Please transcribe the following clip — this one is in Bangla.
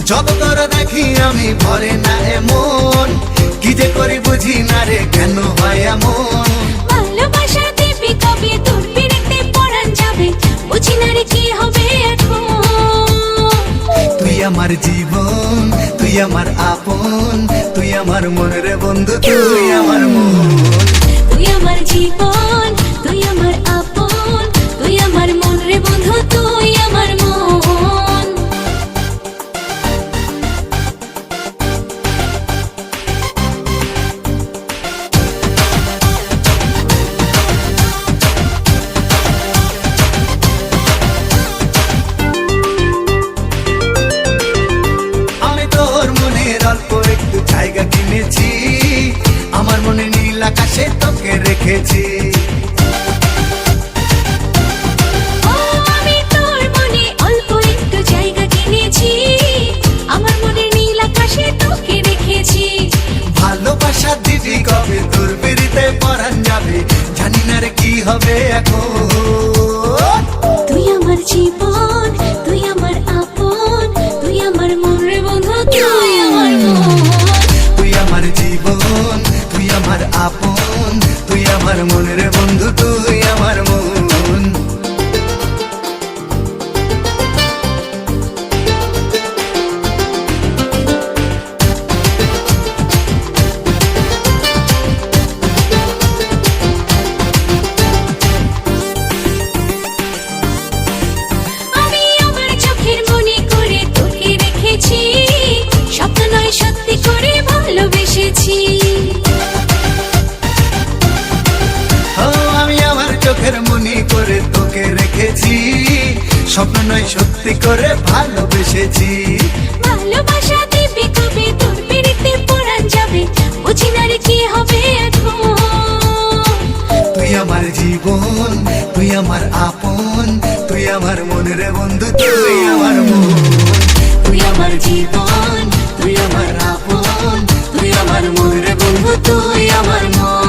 যত তোর দেখি আমি ভরে না এমন, কি যে করি বুঝি না রে কেন হয় এমন। ভালোবাসা দিবি কবে তোর পিড়িতে পরাণ যাবে, বুঝি না রে কি হবে এখন। তুই আমার জীবন, তুই আমার আপন, তুই আমার মন রে বন্ধু, তুই আমার মন। তুই আমার জীবন, তুই আমার আপন, তুই আমার মন রে বন্ধু, তুই আমার মন। আমি তোর মনের অল্প একটু জায়গা কিনেছি, আমার মনে নীল আকাশে তোকে রেখেছি। ও আমি তোর মনে অল্প একটু জায়গা কিনেছি, আমার মনে নীল আকাশে তোকে রেখেছি। ভালোবাসা দিদি কবে তোর পিড়িতে পরাণ যাবে, জানি না রে কি হবে এখন। তুই আমার জীবন, তুই আমার আপন, তুই আমার মন রে বন্ধু, তুই আমার মন। তুই আমার জীবন, তুই আমার আপন, তুই আমার মন রে বন্ধু, তুই আমার মন। আমি আমার চোখের মনে করে তোকে রেখেছি, স্বপ্ন নয় সত্যি করে ভালোবেসেছি। ও আমি আমার চোখের মনি করে তোকে রেখেছি, স্বপ্ন নয় সত্যি করে ভালোবেসেছি। ভালোবাসা দিবি কবে তোর পিড়িতে পরাণ যাবে, বুঝি না রে কি হবে এখন। তুই আমার জীবন, তুই আমার আপন, তুই আমার মন রে বন্ধু, তুই আমার মন। তুই আমার জীবন, তুই আমার আপন, তুই আমার মন রে বন্ধু, তুই আমার মন।